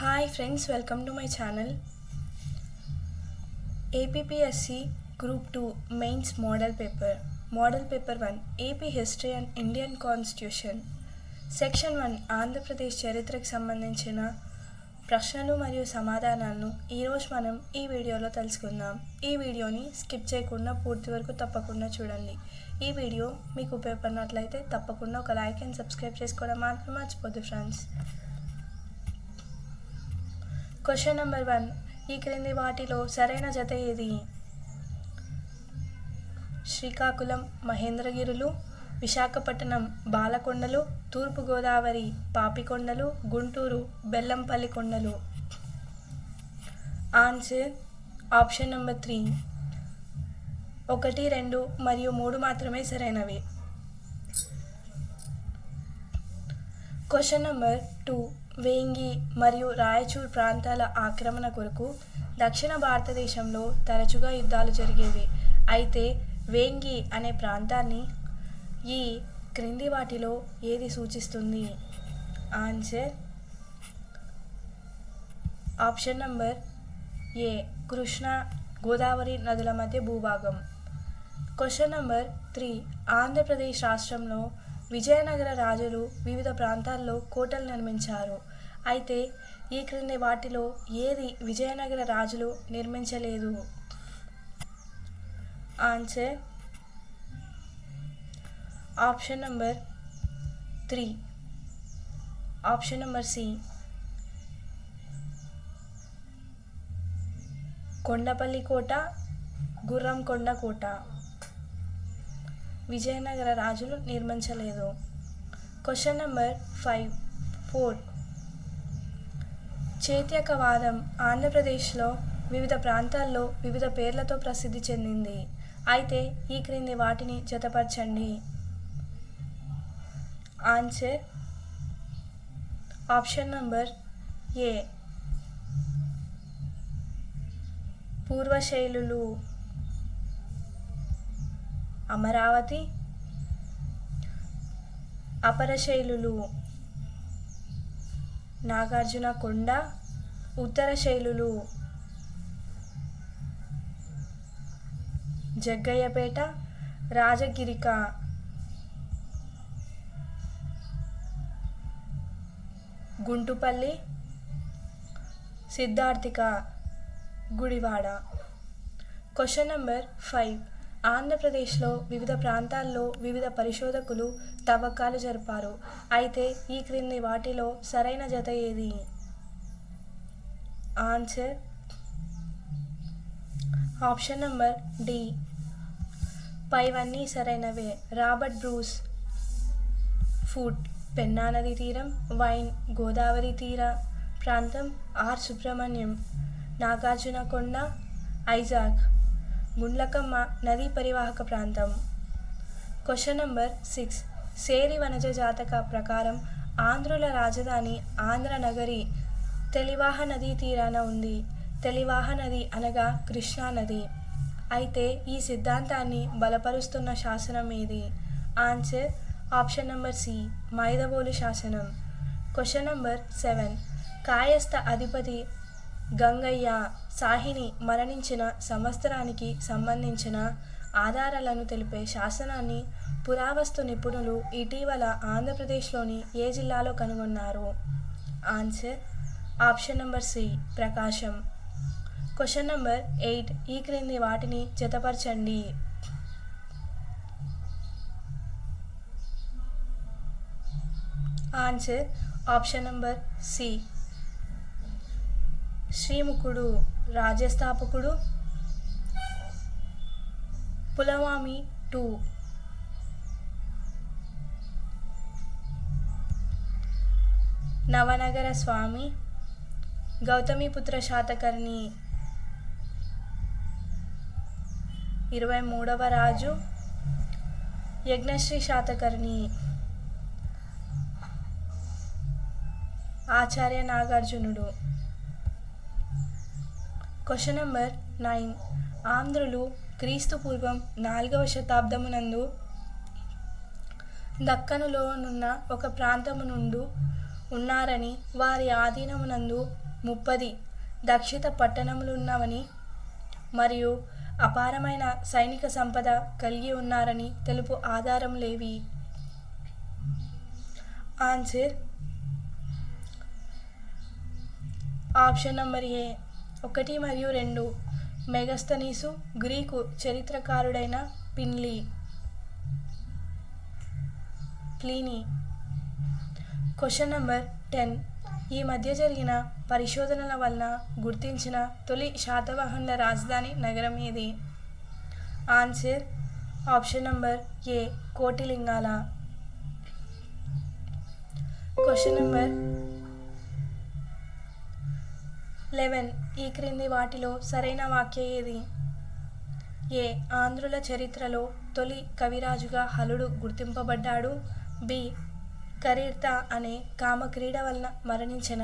Hi friends, welcome to my channel. APPSC Group 2 Mains Model Paper 1 AP History and Indian Constitution Section 1 Andhra Pradesh చరిత్రకు సంబంధించిన ప్రశ్నలు మరియు సమాధానాలను ఈరోజు మనం ఈ వీడియోలో తెలుసుకుందాం. ఈ వీడియోని స్కిప్ చేయకుండా పూర్తి వరకు తప్పకుండా చూడండి. ఈ వీడియో మీకు ఉపయోగపడినట్లయితే తప్పకుండా ఒక లైక్ అండ్ సబ్స్క్రైబ్ చేసుకోవడం మాత్రం మర్చిపోద్దు ఫ్రెండ్స్. Question number 1. ఈ క్రింది వాటిలో సరైన జత ఏది? శ్రీకాకుళం మహేంద్రగిరులు, విశాఖపట్నం బాలకొండలు, తూర్పుగోదావరి పాపికొండలు, గుంటూరు బెల్లంపల్లి కొండలు. Answer option number 3. 1, 2 మరియు 3 మాత్రమే సరైనవి. Question number 2. వేంగి మరియు రాయచూర్ ప్రాంతాల ఆక్రమణ కొరకు దక్షిణ భారతదేశంలో తరచుగా యుద్ధాలు జరిగేవి. అయితే వేంగి అనే ప్రాంతాన్ని ఈ క్రింది వాటిలో ఏది సూచిస్తుంది? ఆన్సర్ ఆప్షన్ నంబర్ ఏ. కృష్ణా గోదావరి నదుల మధ్య భూభాగం. Question number 3. ఆంధ్రప్రదేశ్ రాష్ట్రంలో విజయనగర రాజులు వివిధ ప్రాంతాల్లో కోటలు నిర్మించారు. అయితే ఈ క్రింది వాటిలో ఏది విజయనగర రాజులు నిర్మించలేదు? Answer option number 3. Option number C. Kondapalli కోట, గుర్రంకొండ కోట విజయనగర రాజులు నిర్మించలేదు. Question number 4. చేత్యకవాదం ఆంధ్రప్రదేశ్లో వివిధ ప్రాంతాల్లో వివిధ పేర్లతో ప్రసిద్ధి చెందింది. అయితే ఈ క్రింది వాటిని జతపరచండి. Answer option number A. పూర్వశైలులు అమరావతి, అపరశైలులు నాగార్జునకొండ, ఉత్తరశైలులు జగ్గయ్యపేట, రాజగిరిక. గుంటుపల్లి, సిద్ధార్థిక, గుడివాడ. Question number 5. ఆంధ్రప్రదేశ్లో వివిధ ప్రాంతాల్లో వివిధ పరిశోధకులు తవ్వకాలు జరిపారు. అయితే ఈ క్రింది వాటిలో సరైన జత ఏది? Answer option number D. పైవన్నీ సరైనవే. రాబర్ట్ బ్రూస్ ఫుట్ పెన్నా నది తీరం, వైన్ గోదావరి తీర ప్రాంతం, ఆర్ సుబ్రహ్మణ్యం నాగార్జునకొండ, ఐజాక్ గుండ్లకమ్మ నదీ పరివాహక ప్రాంతం. Question number 6. సేరి వనజ జాతక ప్రకారం ఆంధ్రుల రాజధాని ఆంధ్రనగరి తెలివాహ నదీ తీరాన ఉంది. తెలివాహ నది అనగా కృష్ణా నది. అయితే ఈ సిద్ధాంతాన్ని బలపరుస్తున్న శాసనం ఏది? Answer option number C. Maidavolu శాసనం. Question number 7. కాయస్థ అధిపతి గంగయ్య సాహిని మరణించిన సంవత్సరానికి సంబంధించిన ఆధారాలను తెలిపే శాసనాన్ని పురావస్తు నిపుణులు ఇటీవల ఆంధ్రప్రదేశ్లోని ఏ జిల్లాలో కనుగొన్నారు? Answer option number C. Prakasam. Question number 8. ఈ క్రింది వాటిని జతపరచండి. Answer option number C. శ్రీముఖుడు రాజ్యస్థాపకుడు, పులమావి 2, నవనగర స్వామి, గౌతమిపుత్ర శాతకర్ణి, 23వ రాజు, యజ్ఞశ్రీ శాతకర్ణి, ఆచార్య నాగార్జునుడు. Question number 9. ఆంధ్రులు క్రీస్తు పూర్వం 4వ శతాబ్దమునందు దక్కనులోనున్న ఒక ప్రాంతము నుండి ఉన్నారని వారి ఆధీనమునందు 30 దక్షిత పట్టణములున్నవని మరియు అపారమైన సైనిక సంపద కలిగి ఉన్నారని తెలుపు ఆధారములేవి? ఆన్సర్ ఆప్షన్ నంబర్ ఏ 1 మరియు 2. మెగస్తనీసు గ్రీకు చరిత్రకారుడైన ప్లీనీ. Question number 10. ఈ మధ్య జరిగిన పరిశోధనల వలన గుర్తించిన తొలి శాతవాహనుల రాజధాని నగరం ఏది? Answer option number A Kotilingala. Question number 11. ఈ క్రింది వాటిలో సరైన వాక్య ఏది? ఏ ఆంధ్రుల చరిత్రలో తొలి కవిరాజుగా హలుడు గుర్తింపబడ్డాడు. బి కరీర్త అనే కామక్రీడ వలన మరణించిన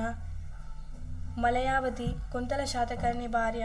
మలయావతి కుంతల శాతకర్ణి భార్య.